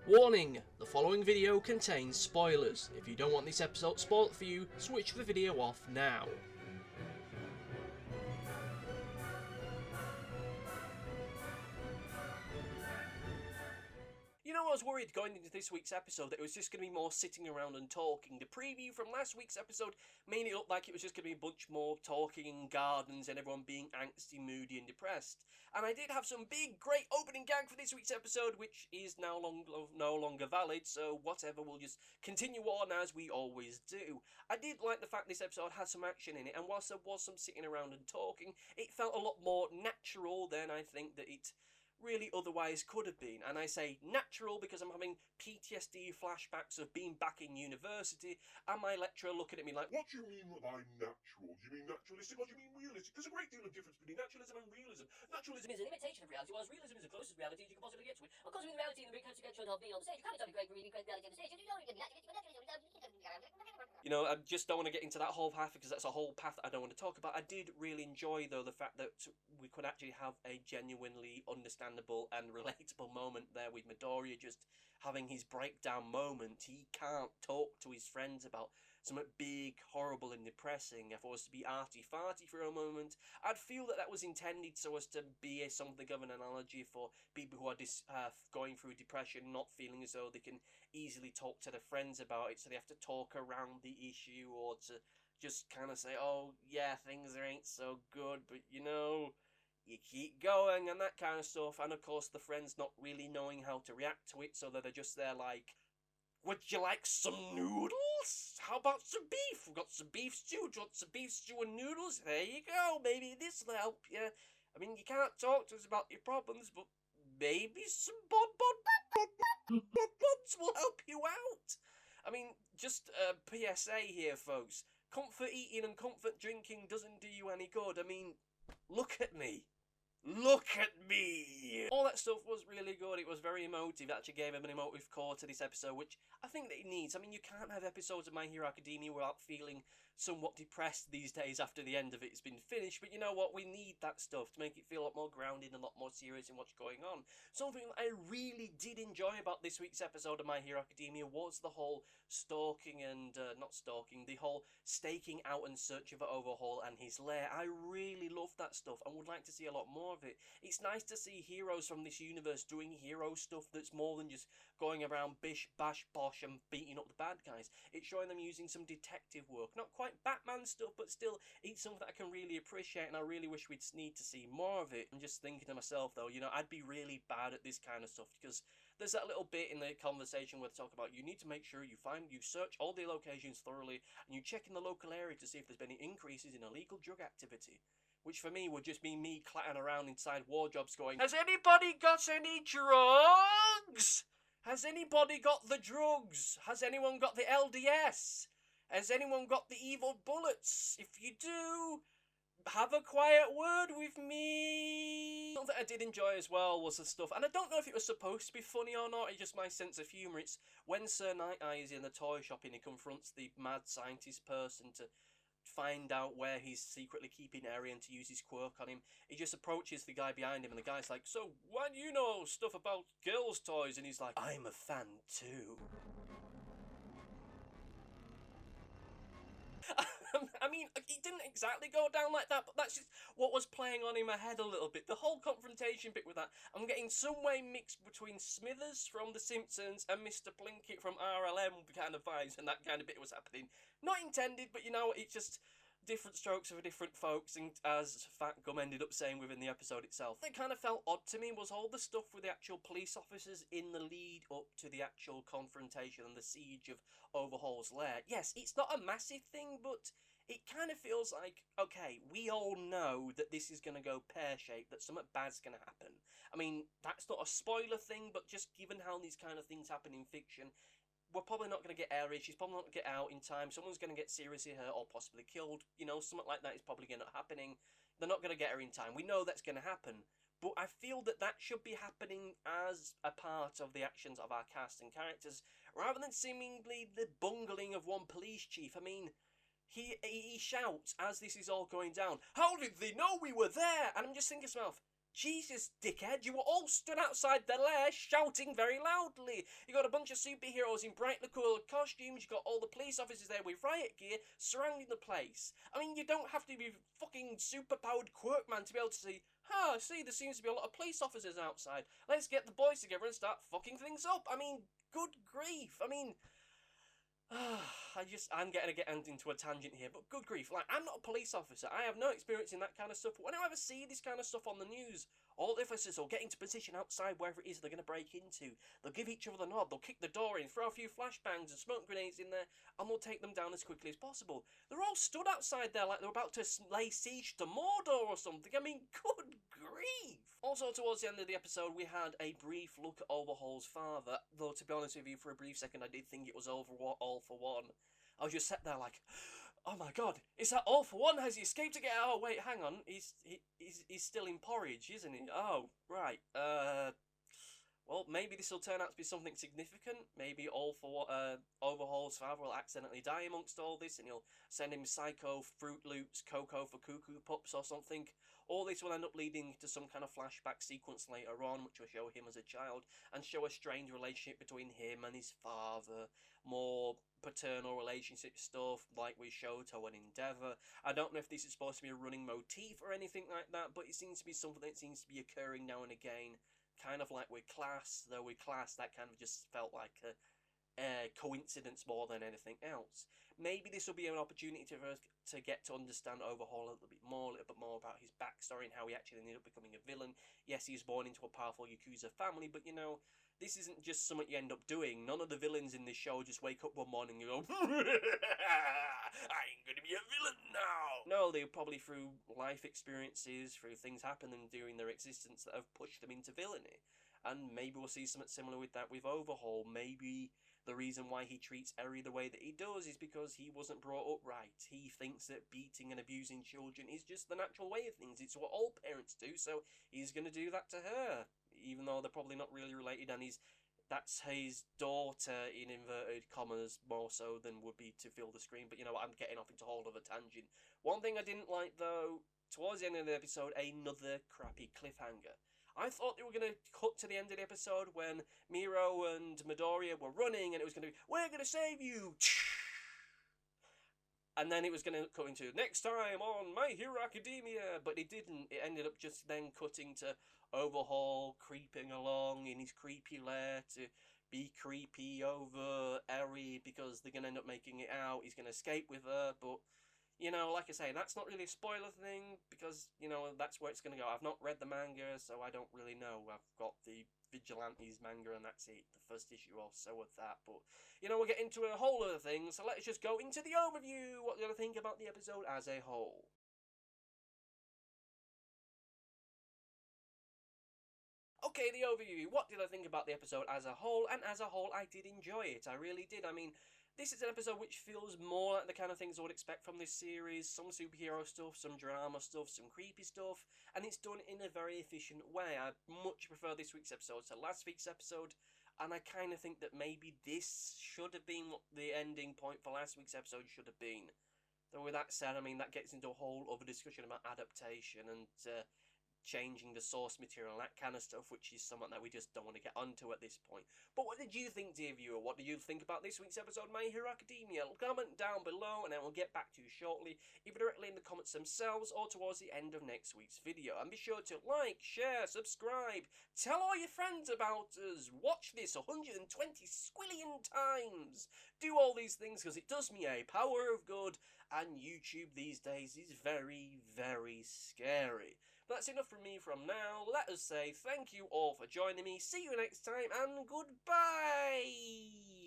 Warning, the following video contains spoilers. If you don't want this episode spoiled for you, switch the video off now. You know, I was worried going into this week's episode that it was just going to be more sitting around and talking. The preview from last week's episode made it look like it was just going to be a bunch more talking in gardens and everyone being angsty, moody and depressed. And I did have some big, great opening gag for this week's episode, which is no longer valid, so whatever, we'll just continue on as we always do. I did like the fact this episode had some action in it, and whilst there was some sitting around and talking, it felt a lot more natural than I think that it really otherwise could have been. And I say natural because I'm having PTSD flashbacks of being back in university and my lecturer looking at me like, what do you mean by natural? Do you mean naturalistic or do you mean realistic? There's a great deal of difference between naturalism and realism. Naturalism is an imitation of reality, whilst realism is the closest reality you can possibly get to it. Of course, with reality and the big concept of being on the stage, you can't tell me great reality on the stage, and you know you can be naturalistic. You know, I just don't want to get into that whole path because that's a whole path I don't want to talk about. I did really enjoy, though, the fact that we could actually have a genuinely understandable and relatable moment there with Midoriya just having his breakdown moment. He can't talk to his friends about something big, horrible and depressing. If I was to be arty-farty for a moment, I'd feel that that was intended so as to be something of an analogy for people who are going through depression, not feeling as though they can easily talk to their friends about it, so they have to talk around the issue, or to just kind of say, oh yeah, things ain't so good, but you know, you keep going and that kind of stuff. And of course the friends not really knowing how to react to it, so that they're just there like, would you like some noodles? How about some beef? We've got some beef stew. Do you want some beef stew and noodles? There you go. Maybe this will help you. I mean, you can't talk to us about your problems, but maybe some bonbons will help you out. I mean, just a PSA here, folks. Comfort eating and comfort drinking doesn't do you any good. I mean, look at me. Look at me! All that stuff was really good. It was very emotive. It actually gave him an emotive core to this episode, which I think that he needs. I mean, you can't have episodes of My Hero Academia without feeling somewhat depressed these days after the end of it's been finished. But you know what? We need that stuff to make it feel a lot more grounded and a lot more serious in what's going on. Something I really did enjoy about this week's episode of My Hero Academia was the whole stalking and, not stalking, the whole staking out and searching for Overhaul and his lair. I really loved that stuff and would like to see a lot more of it. It's nice to see heroes from this universe doing hero stuff that's more than just going around bish, bash, bosh and beating up the bad guys. It's showing them using some detective work. Not quite Batman stuff, but still, it's something that I can really appreciate, and I really wish we'd need to see more of it. I'm just thinking to myself, though, you know, I'd be really bad at this kind of stuff, because there's that little bit in the conversation where they talk about you need to make sure you search all the locations thoroughly, and you check in the local area to see if there's been any increases in illegal drug activity. Which for me would just be me clattering around inside wardrobes going, has anybody got any drugs? Has anybody got the drugs? Has anyone got the LDS? Has anyone got the evil bullets? If you do, have a quiet word with me. Something that I did enjoy as well was the stuff, and I don't know if it was supposed to be funny or not, it's just my sense of humour. It's when Sir Nighteye is in the toy shop and he confronts the mad scientist person to find out where he's secretly keeping Arian to use his quirk on him. He just approaches the guy behind him and the guy's like, so why do you know stuff about girls' toys? And he's like, I'm a fan too. I mean, it didn't exactly go down like that, but that's just what was playing on in my head a little bit. The whole confrontation bit with that, I'm getting some way mixed between Smithers from The Simpsons and Mr. Plinkett from RLM kind of vibes, and that kind of bit was happening. Not intended, but you know, it's just different strokes for different folks, and as Fat Gum ended up saying within the episode itself. What kind of felt odd to me was all the stuff with the actual police officers in the lead up to the actual confrontation and the siege of Overhaul's lair. Yes, it's not a massive thing, but it kind of feels like, okay, we all know that this is going to go pear-shaped, that something bad's going to happen. I mean, that's not a spoiler thing, but just given how these kind of things happen in fiction, we're probably not going to get Aries, she's probably not going to get out in time, someone's going to get seriously hurt or possibly killed, you know, something like that is probably going to happening. They're not going to get her in time. We know that's going to happen. But I feel that that should be happening as a part of the actions of our cast and characters, rather than seemingly the bungling of one police chief. I mean, he shouts as this is all going down, how did they know we were there? And I'm just thinking to myself, Jesus, dickhead, you were all stood outside the lair shouting very loudly. You got a bunch of superheroes in brightly coloured costumes, you got all the police officers there with riot gear surrounding the place. I mean, you don't have to be fucking superpowered Quirkman to be able to see, see, there seems to be a lot of police officers outside. Let's get the boys together and start fucking things up. I mean, good grief. I mean, I'm getting into a tangent here, but good grief, like, I'm not a police officer, I have no experience in that kind of stuff, but when I ever see this kind of stuff on the news, all the officers will get into position outside wherever it is they're going to break into, they'll give each other the nod, they'll kick the door in, throw a few flashbangs and smoke grenades in there, and they'll take them down as quickly as possible. They're all stood outside there like they're about to lay siege to Mordor or something. I mean, good grief! Also, towards the end of the episode, we had a brief look at Overhaul's father, though to be honest with you, for a brief second I did think it was All for One. I was just sat there like, oh my god, is that All for One? Has he escaped again? Oh wait, hang on, he's still in porridge, isn't he? Oh, right, well, maybe this will turn out to be something significant. Maybe Overhaul's father will accidentally die amongst all this, and he'll send him Psycho, Fruit Loops, Cocoa for Cuckoo Pups or something. All this will end up leading to some kind of flashback sequence later on, which will show him as a child, and show a strange relationship between him and his father. More paternal relationship stuff, like with Shoto and Endeavour. I don't know if this is supposed to be a running motif or anything like that, but it seems to be something that seems to be occurring now and again. Kind of like with Class, though with Class that kind of just felt like a coincidence more than anything else. Maybe this will be an opportunity to get to understand Overhaul a little bit more about his backstory and how he actually ended up becoming a villain. Yes, he was born into a powerful Yakuza family, but you know, this isn't just something you end up doing. None of the villains in this show just wake up one morning and go, I ain't gonna be a villain now. No, they're probably through life experiences, through things happening during their existence that have pushed them into villainy. And maybe we'll see something similar with that with Overhaul. Maybe the reason why he treats Eri the way that he does is because he wasn't brought up right. He thinks that beating and abusing children is just the natural way of things. It's what all parents do, so he's going to do that to her. Even though they're probably not really related, and that's his daughter, in inverted commas, more so than would be to fill the screen. But you know what, I'm getting off into a whole other tangent. One thing I didn't like, though, towards the end of the episode, another crappy cliffhanger. I thought they were going to cut to the end of the episode when Miro and Midoriya were running, and it was going to be, we're going to save you! And then it was going to cut into, next time on My Hero Academia! But it didn't. It ended up just then cutting to Overhaul creeping along in his creepy lair to be creepy over Eri because they're going to end up making it out. He's going to escape with her, but you know, like I say, that's not really a spoiler thing, because, you know, that's where it's going to go. I've not read the manga, so I don't really know. I've got the Vigilantes manga, and that's it. The first issue or so of that. But, you know, we'll get into a whole other thing, so let's just go into the overview. What do you think about the episode as a whole? Okay, the overview. What did I think about the episode as a whole? And as a whole, I did enjoy it. I really did. I mean, this is an episode which feels more like the kind of things I would expect from this series. Some superhero stuff, some drama stuff, some creepy stuff, and it's done in a very efficient way. I much prefer this week's episode to last week's episode, and I kind of think that maybe this should have been what the ending point for last week's episode should have been. Though with that said, I mean, that gets into a whole other discussion about adaptation and changing the source material and that kind of stuff, which is something that we just don't want to get onto at this point. But what did you think, dear viewer? What did you think about this week's episode of My Hero Academia? Comment down below and I will get back to you shortly, either directly in the comments themselves or towards the end of next week's video. And be sure to like, share, subscribe, tell all your friends about us, watch this 120 squillion times. Do all these things because it does me a power of good, and YouTube these days is very, very scary. But that's enough from me from now. Let us say thank you all for joining me. See you next time, and goodbye!